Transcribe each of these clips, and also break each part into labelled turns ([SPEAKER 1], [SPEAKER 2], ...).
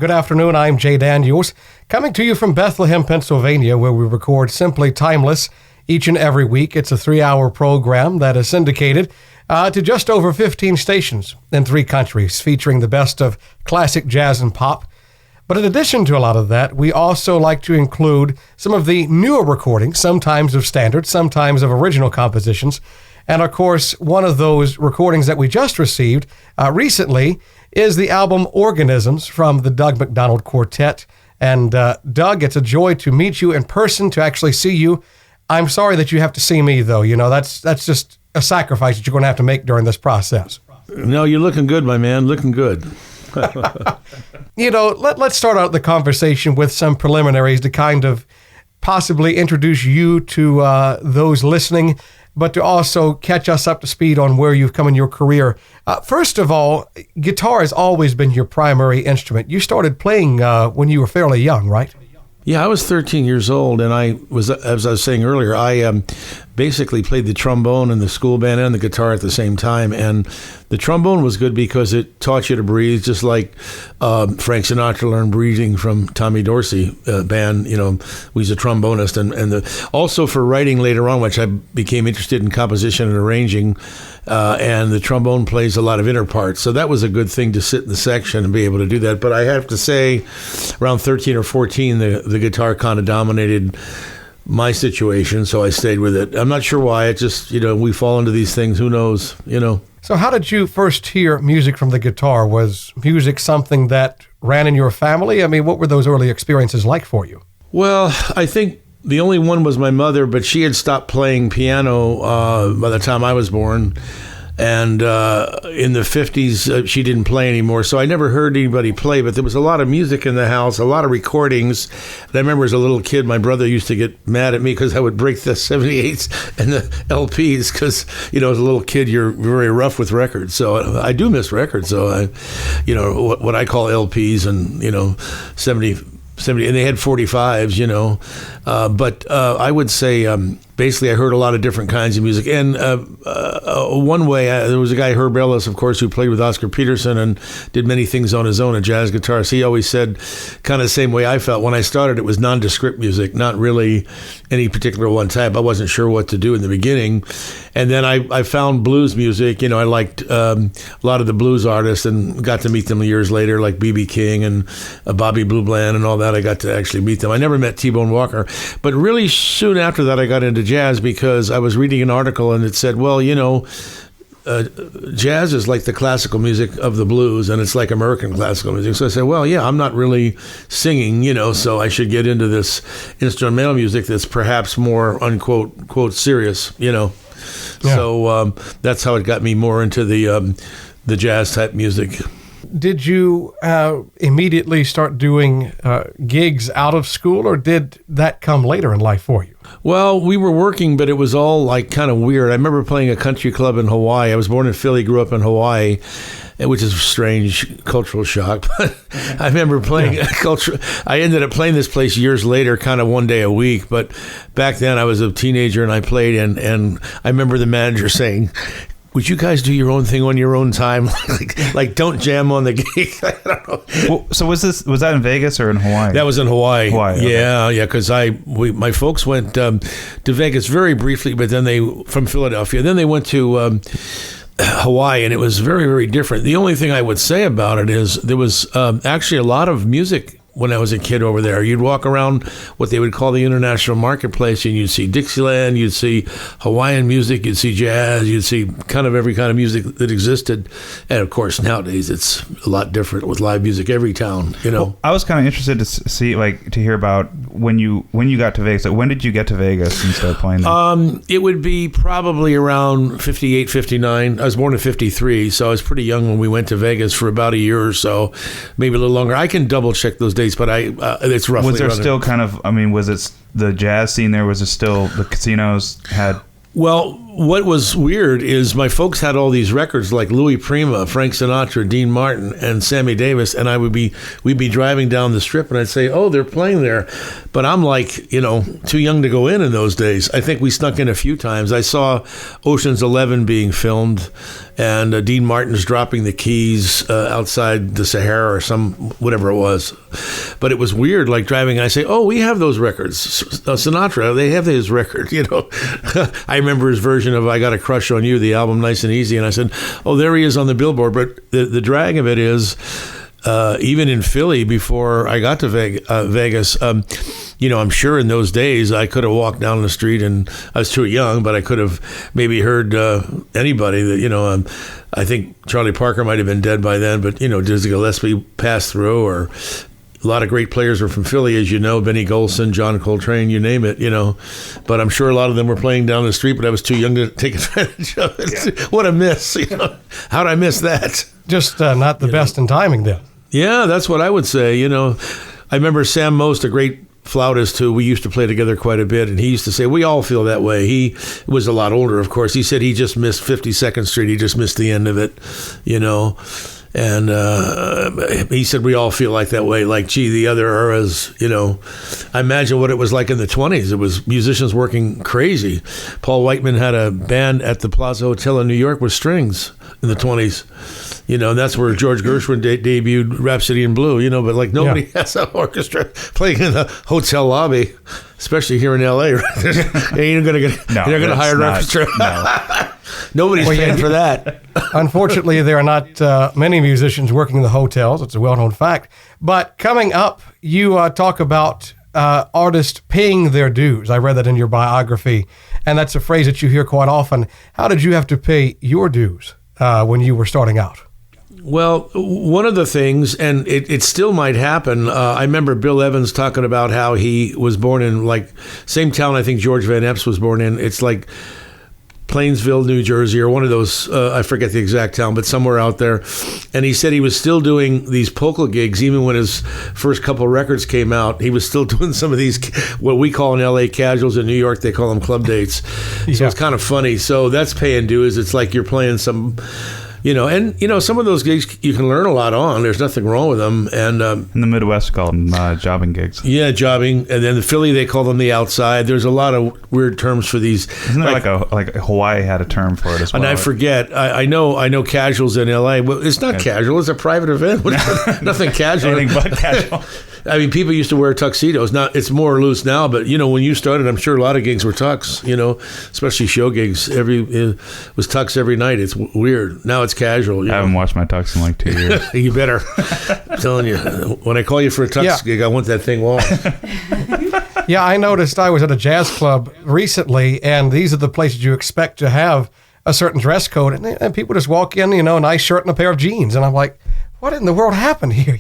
[SPEAKER 1] Good afternoon, I'm Jay Daniels, coming to you from Bethlehem, Pennsylvania, where we record Simply Timeless each and every week. It's a 3-hour program that is syndicated to just over 15 stations in 3 countries, featuring the best of classic jazz and pop. But in addition to a lot of that, we also like to include some of the newer recordings, sometimes of standards, sometimes of original compositions. And of course, one of those recordings that we just received recently is the album Organisms from the Doug MacDonald Quartet. And Doug, it's a joy to meet you in person, to actually see you. I'm sorry that you have to see me, though. You know, that's just a sacrifice that you're going to have to make during this process.
[SPEAKER 2] No, you're looking good, my man, looking good.
[SPEAKER 1] You know, let's start out the conversation with some preliminaries to kind of possibly introduce you to those listening, but to also catch us up to speed on where you've come in your career. First of all, guitar has always been your primary instrument. You started playing when you were fairly young, right?
[SPEAKER 2] Yeah, I was 13 years old, and I was, as I was saying earlier, I basically played the trombone and the school band and the guitar at the same time. And the trombone was good because it taught you to breathe, just like Frank Sinatra learned breathing from Tommy Dorsey band. You know, he's a trombonist, and also for writing later on, which I became interested in composition and arranging. And the trombone plays a lot of inner parts, so that was a good thing to sit in the section and be able to do that. But I have to say, around 13 or 14, the guitar kind of dominated my situation, so I stayed with it. I'm not sure why. It just, we fall into these things. Who knows,
[SPEAKER 1] So how did you first hear music from the guitar? Was music something that ran in your family? I mean, what were those early experiences like for you?
[SPEAKER 2] Well, I think the only one was my mother, but she had stopped playing piano by the time I was born. And in the 50s, she didn't play anymore. So I never heard anybody play, but there was a lot of music in the house, a lot of recordings. And I remember as a little kid, my brother used to get mad at me because I would break the 78s and the LPs because, as a little kid, you're very rough with records. So I do miss records. So, what I call LPs and, 70, and they had 45s, but I would say basically I heard a lot of different kinds of music. And one way, there was a guy, Herb Ellis, of course, who played with Oscar Peterson and did many things on his own, a jazz guitarist. He always said kind of the same way I felt. When I started, it was nondescript music, not really any particular one type. I wasn't sure what to do in the beginning. And then I found blues music. I liked a lot of the blues artists and got to meet them years later, like B.B. King and Bobby Blue Bland and all that. I got to actually meet them. I never met T-Bone Walker. But really soon after that, I got into jazz because I was reading an article and it said, well, jazz is like the classical music of the blues, and it's like American classical music. So I said, well, yeah, I'm not really singing, so I should get into this instrumental music that's perhaps more, unquote, quote, serious, Yeah. So that's how it got me more into the jazz type music.
[SPEAKER 1] Did you immediately start doing gigs out of school, or did that come later in life for you?
[SPEAKER 2] Well, we were working, but it was all like kind of weird. I remember playing a country club in Hawaii. I was born in Philly, grew up in Hawaii, which is a strange cultural shock. But I remember playing I ended up playing this place years later, kind of one day a week. But back then I was a teenager and I played, and I remember the manager saying, would you guys do your own thing on your own time? like don't jam on the gig. I don't know.
[SPEAKER 3] Well, so was that in Vegas or in Hawaii?
[SPEAKER 2] That was in Hawaii.
[SPEAKER 3] Okay.
[SPEAKER 2] Yeah, because my folks went to Vegas very briefly, but then from Philadelphia. Then they went to Hawaii, and it was very, very different. The only thing I would say about it is there was actually a lot of music when I was a kid over there. You'd walk around what they would call the international marketplace, and you'd see Dixieland, you'd see Hawaiian music, you'd see jazz, you'd see kind of every kind of music that existed. And of course, nowadays it's a lot different with live music every town,
[SPEAKER 3] Well, I was kind of interested to see, to hear about when you got to Vegas. When did you get to Vegas and start playing there?
[SPEAKER 2] It would be probably around 58, 59. I was born in 53, so I was pretty young when we went to Vegas for about a year or so, maybe a little longer. I can double check those dates, but it's roughly.
[SPEAKER 3] Was there still kind of? Was it the jazz scene there? Was it still the casinos had?
[SPEAKER 2] Well, what was weird is my folks had all these records like Louis Prima, Frank Sinatra, Dean Martin, and Sammy Davis, and we'd be driving down the strip, and I'd say, "Oh, they're playing there," but I'm like, too young to go in those days. I think we snuck in a few times. I saw Ocean's 11 being filmed, and Dean Martin's dropping the keys outside the Sahara or whatever it was. But it was weird, like driving, and I say, "Oh, we have those records. Sinatra, they have his record." I remember his version of "I Got a Crush on You," the album Nice and Easy, and I said, "Oh, there he is on the Billboard." But the drag of it is, even in Philly, before I got to Vegas, I'm sure in those days I could have walked down the street, and I was too young, but I could have maybe heard anybody that, I think Charlie Parker might have been dead by then, but, Dizzy Gillespie passed through, or a lot of great players were from Philly, as you know, Benny Golson, John Coltrane, you name it, But I'm sure a lot of them were playing down the street, but I was too young to take advantage of it. Yeah. What a miss, How'd I miss that?
[SPEAKER 1] Just not the best in timing then.
[SPEAKER 2] Yeah, that's what I would say, I remember Sam Most, a great flautist who we used to play together quite a bit, and he used to say, we all feel that way. He was a lot older, of course. He said he just missed 52nd Street. He just missed the end of it, And he said we all feel like that way, like, gee, the other eras, I imagine what it was like in the 20s. It was musicians working crazy. Paul Whiteman had a band at the Plaza Hotel in New York with strings in the 20s. And that's where George Gershwin debuted Rhapsody in Blue, but like nobody has an orchestra playing in the hotel lobby, especially here in LA. Right? You're going to get, you're going to hire an orchestra. No. Nobody's paying for that.
[SPEAKER 1] Unfortunately, there are not many musicians working in the hotels. It's a well-known fact. But coming up, you talk about artists paying their dues. I read that in your biography, and that's a phrase that you hear quite often. How did you have to pay your dues when you were starting out?
[SPEAKER 2] Well, one of the things, and it still might happen, I remember Bill Evans talking about how he was born in, like, same town I think George Van Epps was born in. It's like Plainsville, New Jersey, or one of those, I forget the exact town, but somewhere out there. And he said he was still doing these polka gigs, even when his first couple of records came out. He was still doing some of these, what we call in LA casuals. In New York, they call them club dates. So it's kind of funny. So that's paying dues. It's like you're playing some... some of those gigs you can learn a lot on. There's nothing wrong with them. And
[SPEAKER 3] in the Midwest, call them jobbing gigs.
[SPEAKER 2] Yeah, jobbing. And then in Philly, they call them the outside. There's a lot of weird terms for these.
[SPEAKER 3] Isn't there like Hawaii had a term for it as well?
[SPEAKER 2] And I forget. I know casuals in LA. Well, it's not casual. It's a private event. Nothing casual.
[SPEAKER 3] Anything but casual.
[SPEAKER 2] I mean, people used to wear tuxedos. Now it's more loose now, but when you started, I'm sure a lot of gigs were tux. Especially show gigs. It was tux every night. It's weird. Now it's casual.
[SPEAKER 3] I haven't watched my tux in like 2 years.
[SPEAKER 2] You better. I'm telling you, when I call you for a tux gig, I want that thing long.
[SPEAKER 1] Yeah, I noticed I was at a jazz club recently, and these are the places you expect to have a certain dress code, and people just walk in, a nice shirt and a pair of jeans, and I'm like, what in the world happened here,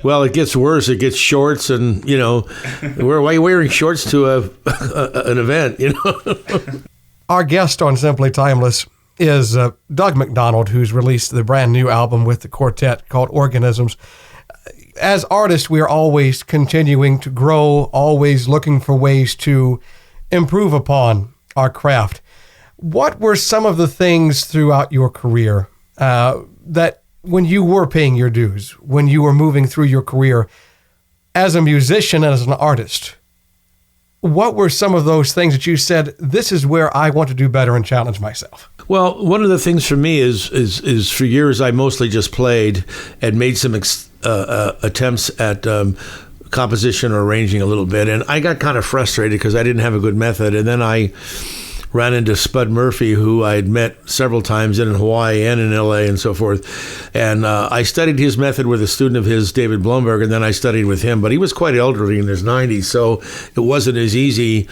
[SPEAKER 2] Well, it gets worse. It gets shorts, and why are you wearing shorts to an event?
[SPEAKER 1] Our guest on Simply Timeless is Doug MacDonald, who's released the brand new album with the Quartet called Organisms. As artists, we are always continuing to grow, always looking for ways to improve upon our craft. What were some of the things throughout your career that when you were paying your dues, when you were moving through your career as a musician and as an artist, what were some of those things that you said, this is where I want to do better and challenge myself?
[SPEAKER 2] Well, one of the things for me is for years I mostly just played and made some attempts at composition or arranging a little bit. And I got kind of frustrated because I didn't have a good method. And then I ran into Spud Murphy, who I had met several times in Hawaii and in LA and so forth. And I studied his method with a student of his, David Blomberg, and then I studied with him. But he was quite elderly in his 90s, so it wasn't as easy,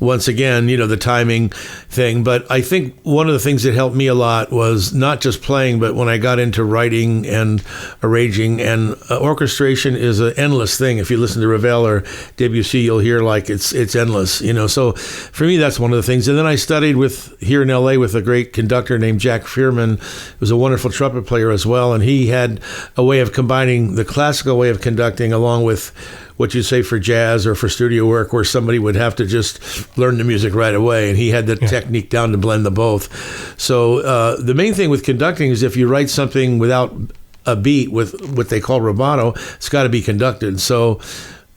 [SPEAKER 2] once again, the timing thing. But I think one of the things that helped me a lot was not just playing, but when I got into writing and arranging, and orchestration is an endless thing. If you listen to Ravel or Debussy, you'll hear like it's endless, So for me, that's one of the things. And then I I studied here in L.A. with a great conductor named Jack Fearman, who was a wonderful trumpet player as well, and he had a way of combining the classical way of conducting along with what you say for jazz or for studio work, where somebody would have to just learn the music right away, and he had the technique down to blend the both. So the main thing with conducting is if you write something without a beat, with what they call rubato, it's got to be conducted. So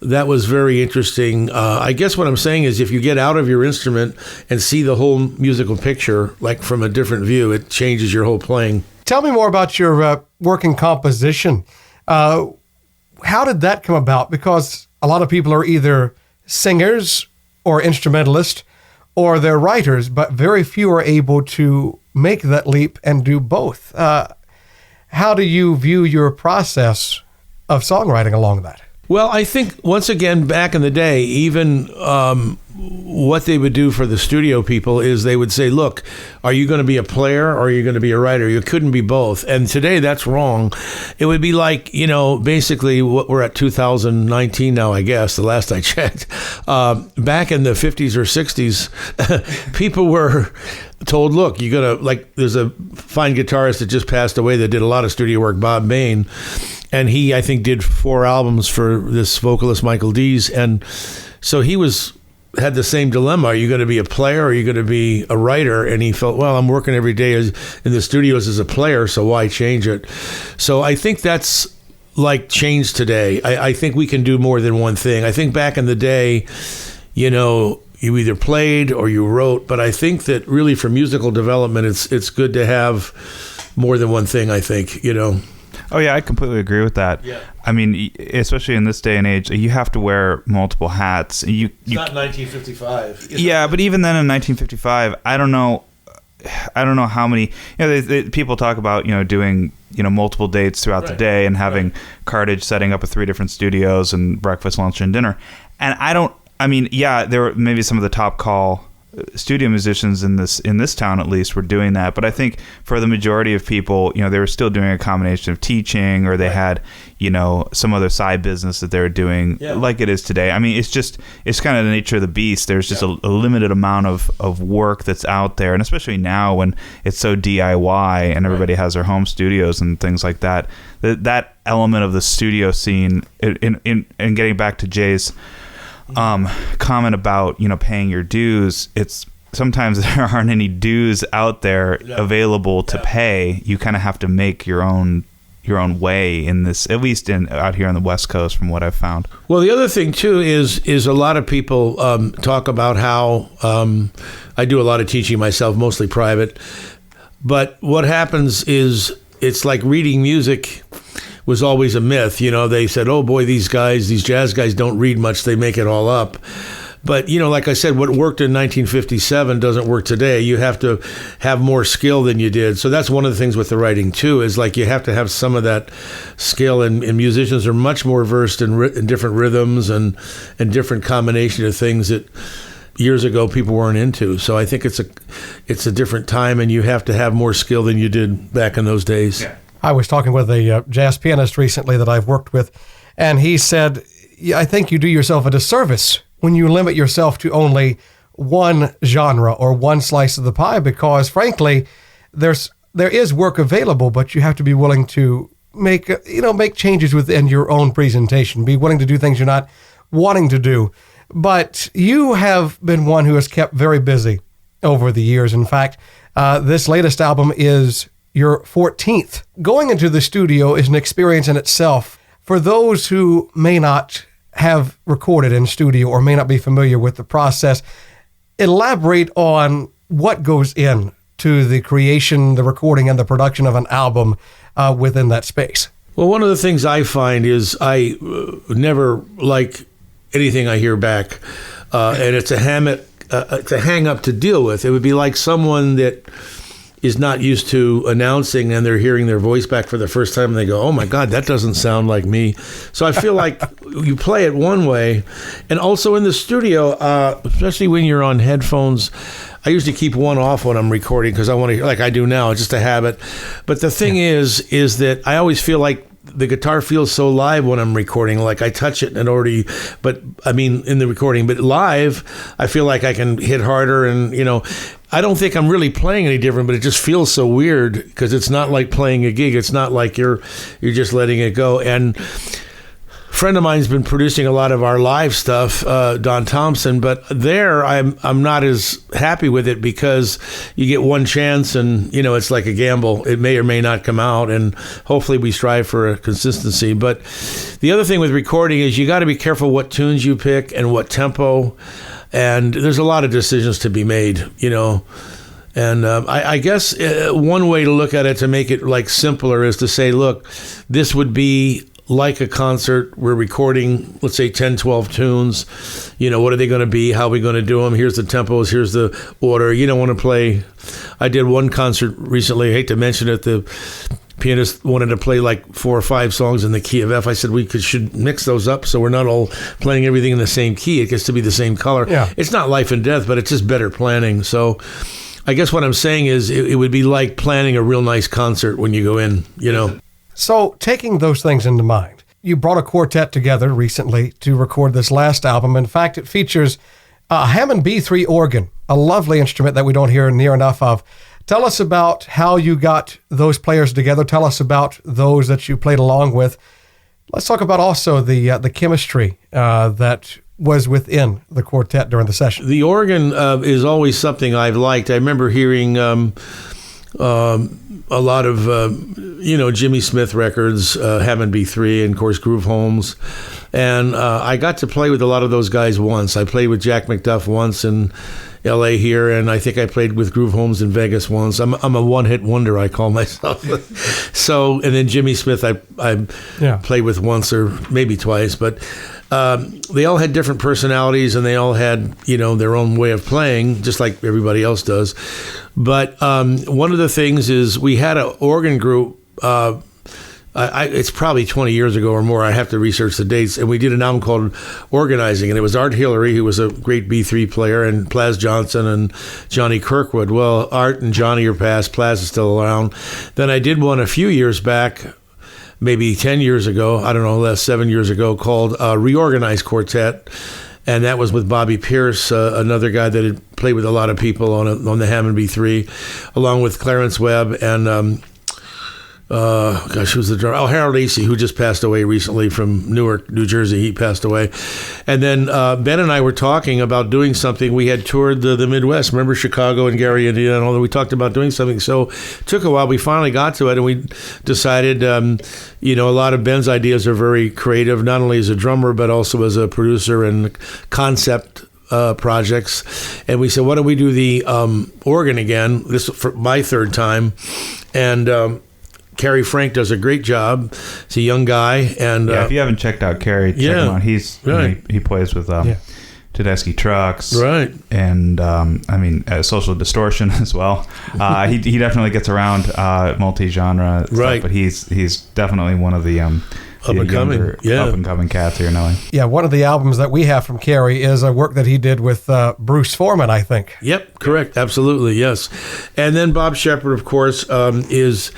[SPEAKER 2] that was very interesting. I guess what I'm saying is if you get out of your instrument and see the whole musical picture, like from a different view, it changes your whole playing.
[SPEAKER 1] Tell me more about your working composition. How did that come about? Because a lot of people are either singers or instrumentalists, or they're writers, but very few are able to make that leap and do both. How do you view your process of songwriting along that?
[SPEAKER 2] Well, I think, once again, back in the day, even what they would do for the studio people is they would say, look, are you going to be a player or are you going to be a writer? You couldn't be both. And today, that's wrong. It would be like, basically what we're at 2019 now, I guess, the last I checked. Back in the 50s or 60s, people were told, look, you got to, like, there's a fine guitarist that just passed away that did a lot of studio work, Bob Bain. And he, I think, did 4 albums for this vocalist, Michael Dees. And so he had the same dilemma. Are you going to be a player or are you going to be a writer? And he felt, well, I'm working every day in the studios as a player, so why change it? So I think that's like changed today. I think we can do more than one thing. I think back in the day, you either played or you wrote. But I think that really for musical development, it's good to have more than one thing, I think,
[SPEAKER 3] Oh, yeah, I completely agree with that.
[SPEAKER 2] Yeah.
[SPEAKER 3] I mean, especially in this day and age, you have to wear multiple hats. It's
[SPEAKER 2] not 1955.
[SPEAKER 3] Yeah, but even then in 1955, I don't know how many, people talk about, doing, multiple dates throughout the day and having cartage setting up with 3 different studios and breakfast, lunch, and dinner. And there were maybe some of the top call studio musicians in this town, at least, were doing that. But I think for the majority of people, they were still doing a combination of teaching, or they had, some other side business that they were doing, like it is today. I mean, it's kind of the nature of the beast. There's just a limited amount of work that's out there, and especially now when it's so DIY and everybody has their home studios and things like that. That element of the studio scene, in getting back to Jay's comment about paying your dues, it's sometimes there aren't any dues out there available to pay. You kind of have to make your own way in this, at least out here on the West Coast, from what I've found.
[SPEAKER 2] Well, the other thing too is a lot of people talk about how I do a lot of teaching myself, mostly private, but what happens is it's like reading music was always a myth. They said, oh boy, these jazz guys don't read much, they make it all up. But, like I said, what worked in 1957 doesn't work today. You have to have more skill than you did. So that's one of the things with the writing, too, is like you have to have some of that skill. And musicians are much more versed in different rhythms and different combination of things that years ago people weren't into. So I think it's a different time, and you have to have more skill than you did back in those days.
[SPEAKER 1] Yeah. I was talking with a jazz pianist recently that I've worked with, and he said, I think you do yourself a disservice when you limit yourself to only one genre or one slice of the pie, because frankly, there is work available, but you have to be willing to make changes within your own presentation, be willing to do things you're not wanting to do. But you have been one who has kept very busy over the years. In fact, this latest album is your 14th. Going into the studio is an experience in itself. For those who may not have recorded in studio or may not be familiar with the process, elaborate on what goes into the creation, the recording, and the production of an album within that space.
[SPEAKER 2] Well, one of the things I find is I never like anything I hear back, and it's a hang up to deal with. It would be like someone that is not used to announcing and they're hearing their voice back for the first time and they go, oh my God, that doesn't sound like me. So I feel like you play it one way. And also in the studio, especially when you're on headphones, I usually keep one off when I'm recording because I want to, like I do now, it's just a habit. But the thing is that I always feel like the guitar feels so live when I'm recording. Like I touch it and already, but I mean in the recording, but live, I feel like I can hit harder, and I don't think I'm really playing any different, but it just feels so weird because it's not like playing a gig. It's not like you're just letting it go. And a friend of mine's been producing a lot of our live stuff, Don Thompson, but there I'm not as happy with it because you get one chance and, it's like a gamble. It may or may not come out, and hopefully we strive for a consistency. But the other thing with recording is you got to be careful what tunes you pick and what tempo, and there's a lot of decisions to be made, And I guess one way to look at it to make it like simpler is to say, look, this would be like a concert. We're recording, let's say 10, 12 tunes. What are they going to be? How are we going to do them? Here's the tempos. Here's the order. You don't want to play. I did one concert recently. I hate to mention it. The pianist wanted to play like 4 or 5 songs in the key of F. I said should mix those up so we're not all playing everything in the same key. It gets to be the same color.
[SPEAKER 1] Yeah.
[SPEAKER 2] It's not life and death, but it's just better planning. So I guess what I'm saying is it would be like planning a real nice concert when you go in,
[SPEAKER 1] So taking those things into mind, you brought a quartet together recently to record this last album. In fact, it features a Hammond B3 organ, a lovely instrument that we don't hear near enough of. Tell us about how you got those players together. Tell us about those that you played along with. Let's talk about also the chemistry that was within the quartet during the session.
[SPEAKER 2] The organ is always something I've liked. I remember hearing a lot of, Jimmy Smith records, Hammond B3, and of course Groove Holmes. And I got to play with a lot of those guys once. I played with Jack McDuff once in L.A. here, and I think I played with Groove Holmes in Vegas once. I'm a one-hit wonder, I call myself. So, and then Jimmy Smith I played with once or maybe twice, but they all had different personalities, and they all had, their own way of playing, just like everybody else does. But one of the things is we had an organ group. It's probably 20 years ago or more. I have to research the dates. And we did an album called Organizing, and it was Art Hillary, who was a great B3 player, and Plas Johnson and Johnny Kirkwood. Well, Art and Johnny are passed. Plas is still around. Then I did one a few years back, maybe 10 years ago, I don't know, less 7 years ago, called Reorganized Quartet. And that was with Bobby Pierce, another guy that had played with a lot of people on the Hammond B3, along with Clarence Webb and who was the drummer? Oh, Harold Acey, who just passed away recently from Newark, New Jersey. He passed away. And then Ben and I were talking about doing something. We had toured the Midwest. Remember Chicago and Gary, Indiana, and all that? We talked about doing something. So it took a while. We finally got to it, and we decided, a lot of Ben's ideas are very creative, not only as a drummer, but also as a producer and concept projects. And we said, why don't we do the organ again? This for my third time. And Kerry Frank does a great job. He's a young guy, and
[SPEAKER 3] if you haven't checked out Kerry, check him out. He's
[SPEAKER 2] right.
[SPEAKER 3] He plays with Tedeschi Trucks,
[SPEAKER 2] right?
[SPEAKER 3] And Social Distortion as well. He definitely gets around multi-genre,
[SPEAKER 2] right?
[SPEAKER 3] Stuff, but he's definitely one of the up and coming cats here in LA.
[SPEAKER 1] Yeah, one of the albums that we have from Kerry is a work that he did with Bruce Foreman, I think.
[SPEAKER 2] Yep, correct, absolutely, yes. And then Bob Sheppard, of course, is.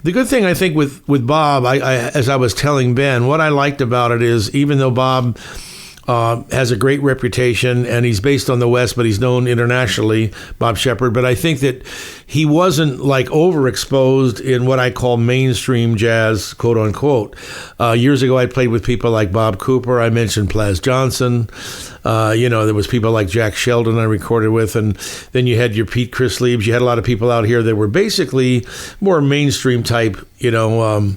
[SPEAKER 2] The good thing, I think, with Bob, I as I was telling Ben, what I liked about it is even though Bob has a great reputation and he's based on the West, but he's known internationally, Bob Sheppard, but I think that he wasn't like overexposed in what I call mainstream jazz, quote unquote. Years ago, I played with people like Bob Cooper. I mentioned Plas Johnson. There was people like Jack Sheldon I recorded with, and then you had your Pete Chrisleaves. You had a lot of people out here that were basically more mainstream type, jazz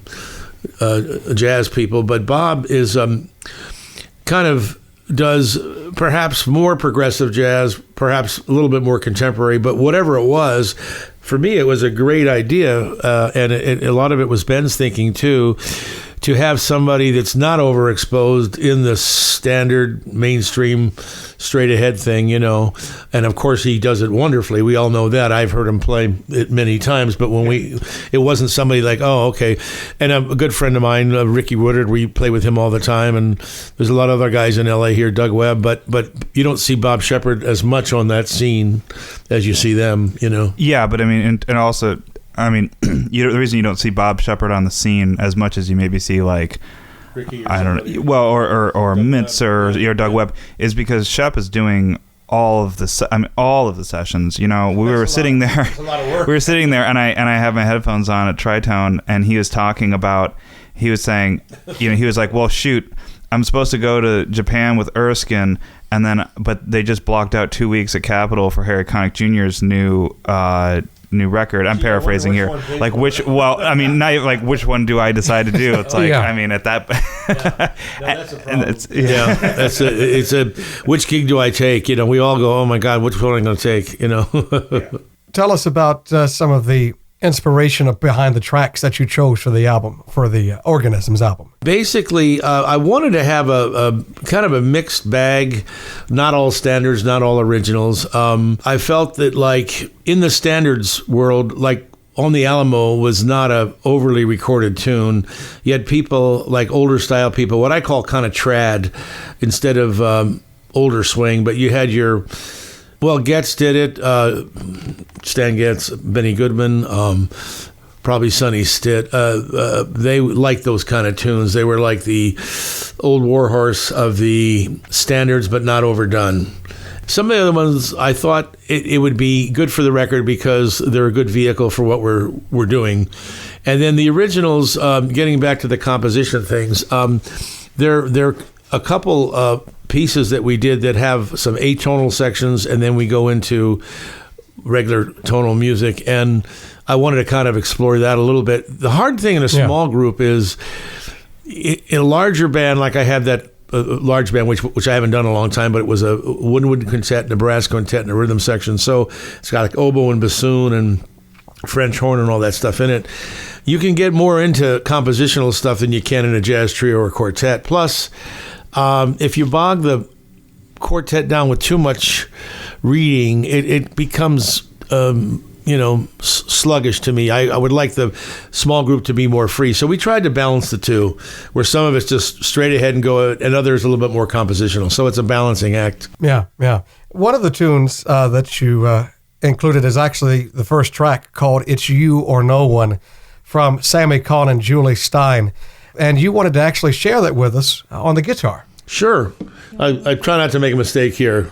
[SPEAKER 2] people. But Bob is kind of does perhaps more progressive jazz, perhaps a little bit more contemporary, but whatever it was, for me, it was a great idea, and a lot of it was Ben's thinking too, to have somebody that's not overexposed in the standard mainstream straight ahead thing, and of course he does it wonderfully. We all know that. I've heard him play it many times, but it wasn't somebody like, oh, okay. And a good friend of mine, Ricky Woodard, we play with him all the time, and there's a lot of other guys in LA here, Doug Webb, but you don't see Bob Sheppard as much on that scene as you see them,
[SPEAKER 3] Yeah, but I mean, and also I mean, the reason you don't see Bob Sheppard on the scene as much as you maybe see like
[SPEAKER 2] Ricky or
[SPEAKER 3] I don't
[SPEAKER 2] somebody.
[SPEAKER 3] know, well, or Mintz or Doug Webb, is because Shep is doing all of the sessions. We were sitting there.
[SPEAKER 2] It's a lot of work.
[SPEAKER 3] We were sitting there, and I have my headphones on at Tritone, and he was talking about. He was saying, he was like, well, shoot, I'm supposed to go to Japan with Erskine, but they just blocked out 2 weeks at Capitol for Harry Connick Jr.'s new record. I'm paraphrasing here. Like which one do I decide to do? It's like, I mean, at that.
[SPEAKER 2] That's a problem. It's a which gig do I take? We all go, oh my God, which one am I going to take?
[SPEAKER 1] Tell us about some of the inspiration behind the tracks that you chose for the album, for the Organisms album.
[SPEAKER 2] Basically, I wanted to have a kind of a mixed bag, not all standards, not all originals. I felt that like in the standards world, like On the Alamo was not a overly recorded tune. You had people like older style people, what I call kind of trad instead of older swing, but you had your Getz did it. Stan Getz, Benny Goodman, probably Sonny Stitt. They liked those kind of tunes. They were like the old warhorse of the standards, but not overdone. Some of the other ones, I thought it would be good for the record because they're a good vehicle for what we're doing. And then the originals, getting back to the composition things, they're a couple pieces that we did that have some atonal sections, and then we go into regular tonal music, and I wanted to kind of explore that a little bit. The hard thing in a small group is in a larger band, like I have that large band, which I haven't done in a long time, but it was a wood quintet, Nebraska quintet, and a rhythm section, so it's got like oboe and bassoon and French horn and all that stuff in it. You can get more into compositional stuff than you can in a jazz trio or quartet. Plus, if you bog the quartet down with too much reading, it becomes sluggish to me. I would like the small group to be more free. So we tried to balance the two, where some of it's just straight ahead and go, and others a little bit more compositional. So it's a balancing act.
[SPEAKER 1] Yeah. One of the tunes that you included is actually the first track called It's You or No One from Sammy Kahn and Julie Stein. And you wanted to actually share that with us on the guitar.
[SPEAKER 2] Sure. I try not to make a mistake here.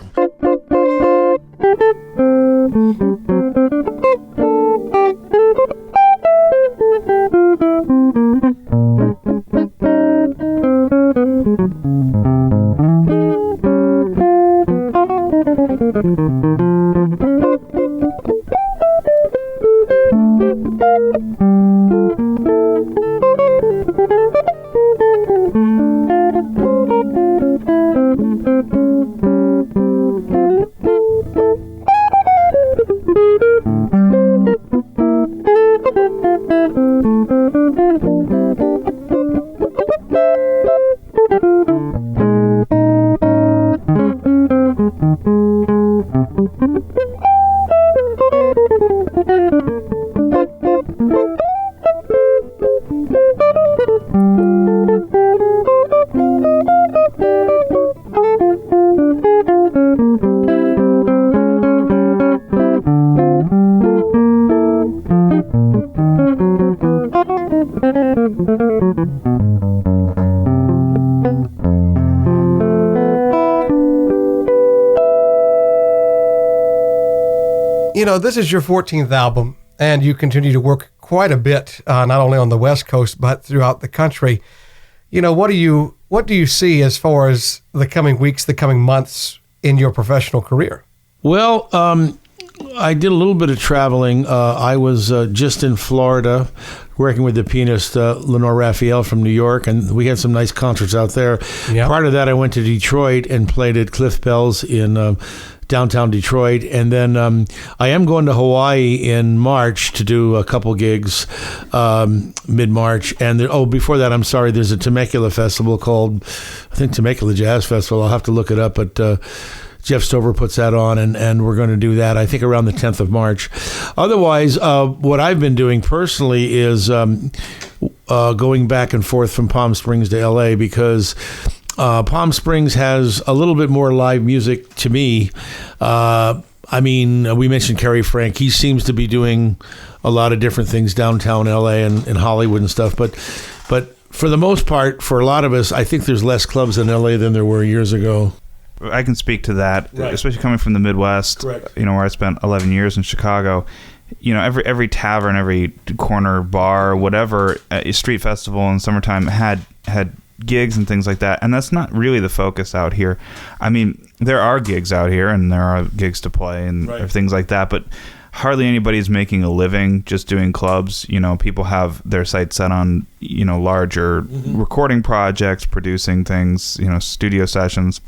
[SPEAKER 1] This is your 14th album, and you continue to work quite a bit, not only on the West Coast, but throughout the country. What do you see as far as the coming weeks, the coming months in your professional career?
[SPEAKER 2] Well, I did a little bit of traveling. I was just in Florida working with the pianist Lenore Raphael from New York, and we had some nice concerts out there. Yep. Prior to that, I went to Detroit and played at Cliff Bell's in downtown Detroit, and then I am going to Hawaii in March to do a couple gigs mid-March, and before that, I'm sorry, there's a Temecula festival called, I think, Temecula Jazz Festival. I'll have to look it up, but Jeff Stover puts that on, and we're going to do that, I think, around the 10th of March. Otherwise, what I've been doing personally is going back and forth from Palm Springs to LA, because Palm Springs has a little bit more live music to me. I mean, we mentioned Kerry Frank. He seems to be doing a lot of different things downtown LA and Hollywood and stuff. But for the most part, for a lot of us, I think there's less clubs in LA than there were years ago.
[SPEAKER 3] I can speak to that,
[SPEAKER 2] right.
[SPEAKER 3] Especially coming from the Midwest,
[SPEAKER 2] Correct.
[SPEAKER 3] Where I spent 11 years in Chicago. Every tavern, every corner bar, whatever, street festival in summertime had gigs and things like that, and that's not really the focus out here. I mean, there are gigs out here, and there are gigs to play and
[SPEAKER 2] right.
[SPEAKER 3] things like that, but hardly anybody's making a living just doing clubs. People have their sights set on larger recording projects, producing things, studio sessions.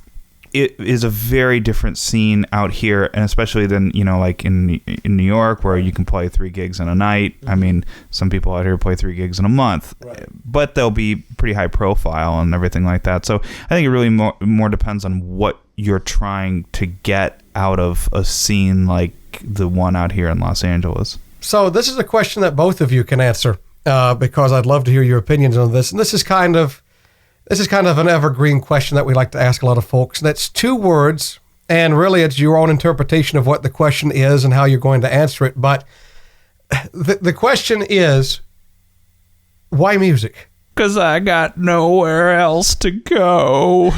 [SPEAKER 3] It is a very different scene out here, and especially than like in New York, where you can play 3 gigs in a night. I mean, some people out here play 3 gigs in a month,
[SPEAKER 2] right.
[SPEAKER 3] but they'll be pretty high profile and everything like that. So I think it really more depends on what you're trying to get out of a scene like the one out here in Los Angeles.
[SPEAKER 1] So this is a question that both of you can answer, because I'd love to hear your opinions on this. And this is kind of an evergreen question that we like to ask a lot of folks. And it's 2 words, and really it's your own interpretation of what the question is and how you're going to answer it. But the question is, why music?
[SPEAKER 3] 'Cause I got nowhere else to go.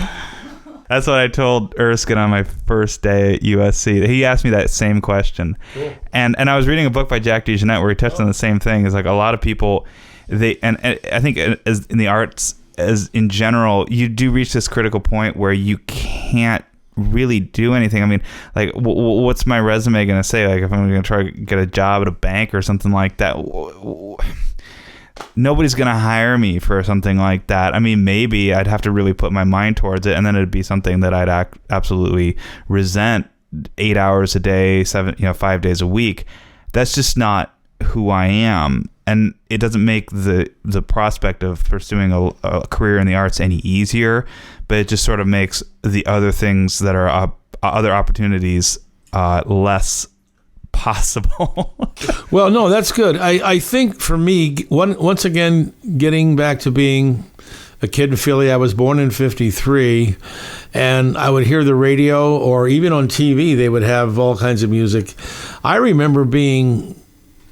[SPEAKER 3] That's what I told Erskine on my first day at USC. He asked me that same question. Cool. And I was reading a book by Jack DeJohnette where he touched on the same thing. It's like a lot of people, and I think as in the arts, as in general, you do reach this critical point where you can't really do anything. I mean, like, what's my resume going to say? Like, if I'm going to try to get a job at a bank or something like that, nobody's going to hire me for something like that. I mean, maybe I'd have to really put my mind towards it, and then it'd be something that I'd absolutely resent 8 hours a day, 5 days a week. That's just not who I am. And it doesn't make the prospect of pursuing a career in the arts any easier, but it just sort of makes the other things that are other opportunities less possible.
[SPEAKER 2] Well, no, that's good. I think for me, once again, getting back to being a kid in Philly, I was born in 1953, and I would hear the radio, or even on TV, they would have all kinds of music. I remember being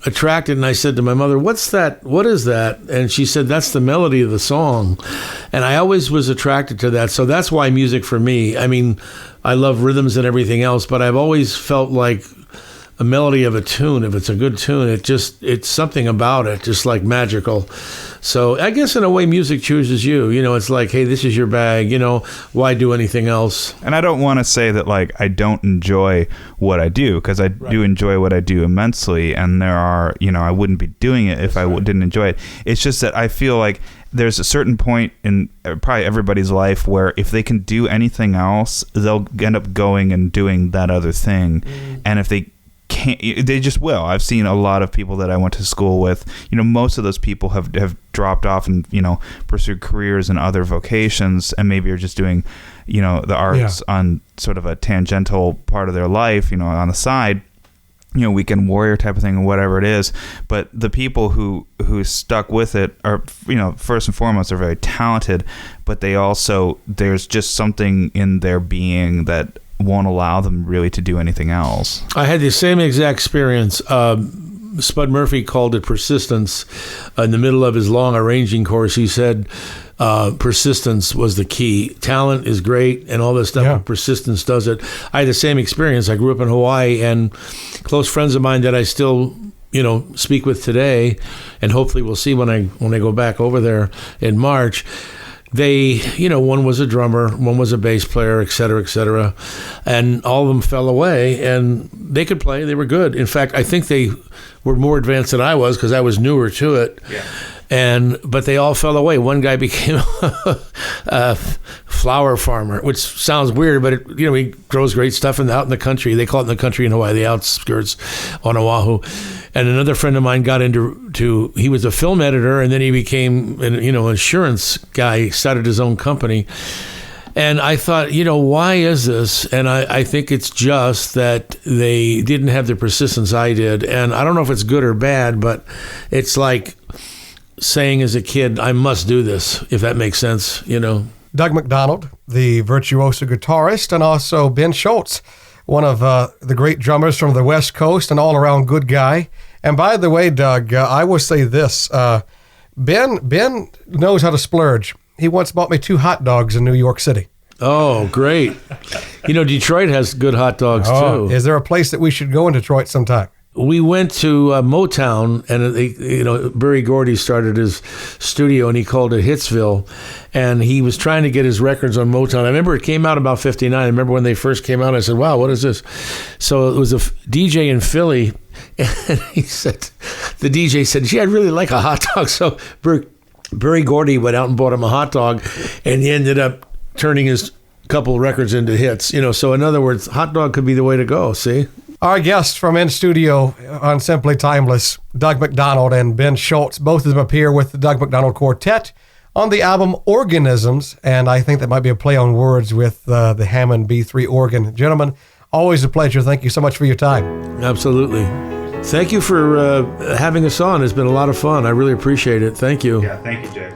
[SPEAKER 2] attracted, and I said to my mother, "What's that? What is that?" And she said, "That's the melody of the song." And I always was attracted to that. So that's why music for me. I mean, I love rhythms and everything else, but I've always felt like a melody of a tune, if it's a good tune, it's something about it, just like magical. So I guess in a way music chooses you. It's like, hey, this is your bag, why do anything else?
[SPEAKER 3] And I don't want to say that like I don't enjoy what I do, because I do enjoy what I do immensely, and there are, I wouldn't be doing it if I didn't enjoy it. It's just that I feel like there's a certain point in probably everybody's life where if they can do anything else, they'll end up going and doing that other thing. And if they can't, they just will. I've seen a lot of people that I went to school with, most of those people have dropped off and, pursued careers in other vocations, and maybe are just doing, the arts on sort of a tangential part of their life, on the side, weekend warrior type of thing or whatever it is. But the people who stuck with it are, first and foremost, are very talented, but they also, there's just something in their being that won't allow them really to do anything else.
[SPEAKER 2] I had the same exact experience. Spud Murphy called it persistence. In the middle of his long arranging course, he said persistence was the key. Talent is great and all this stuff, but persistence does it. I had the same experience. I grew up in Hawaii, and close friends of mine that I still speak with today, and hopefully we'll see when I go back over there in March. They, one was a drummer, one was a bass player, et cetera, and all of them fell away, and they could play. They were good. In fact, I think they were more advanced than I was, because I was newer to it. Yeah. But they all fell away. One guy became a flower farmer, which sounds weird, but he grows great stuff out in the country. They call it in the country in Hawaii, the outskirts on Oahu. And another friend of mine got into he was a film editor, and then he became an insurance guy. He started his own company. And I thought, why is this? And I think it's just that they didn't have the persistence I did. And I don't know if it's good or bad, but it's like saying as a kid, I must do this, if that makes sense, Doug
[SPEAKER 1] MacDonald, the virtuoso guitarist, and also Ben Scholz, one of the great drummers from the West Coast, an all-around good guy. And by the way, Doug, I will say this. Ben knows how to splurge. He once bought me 2 hot dogs in New York City.
[SPEAKER 2] Oh, great. Detroit has good hot dogs, too.
[SPEAKER 1] Is there a place that we should go in Detroit sometime?
[SPEAKER 2] We went to Motown, and Berry Gordy started his studio, and he called it Hitsville, and he was trying to get his records on Motown. I remember it came out about 59. I remember when they first came out, I said, wow, what is this? So it was a DJ in Philly, and the DJ said, gee, I'd really like a hot dog. So Berry Gordy went out and bought him a hot dog, and he ended up turning his couple records into hits. So in other words, hot dog could be the way to go, see?
[SPEAKER 1] Our guests from In Studio on Simply Timeless, Doug MacDonald and Ben Scholz, both of them appear with the Doug MacDonald Quartet on the album Organisms, and I think that might be a play on words with the Hammond B3 organ. Gentlemen, always a pleasure. Thank you so much for your time.
[SPEAKER 2] Absolutely. Thank you for having us on. It's been a lot of fun. I really appreciate it. Thank you.
[SPEAKER 3] Yeah, thank you, Jay.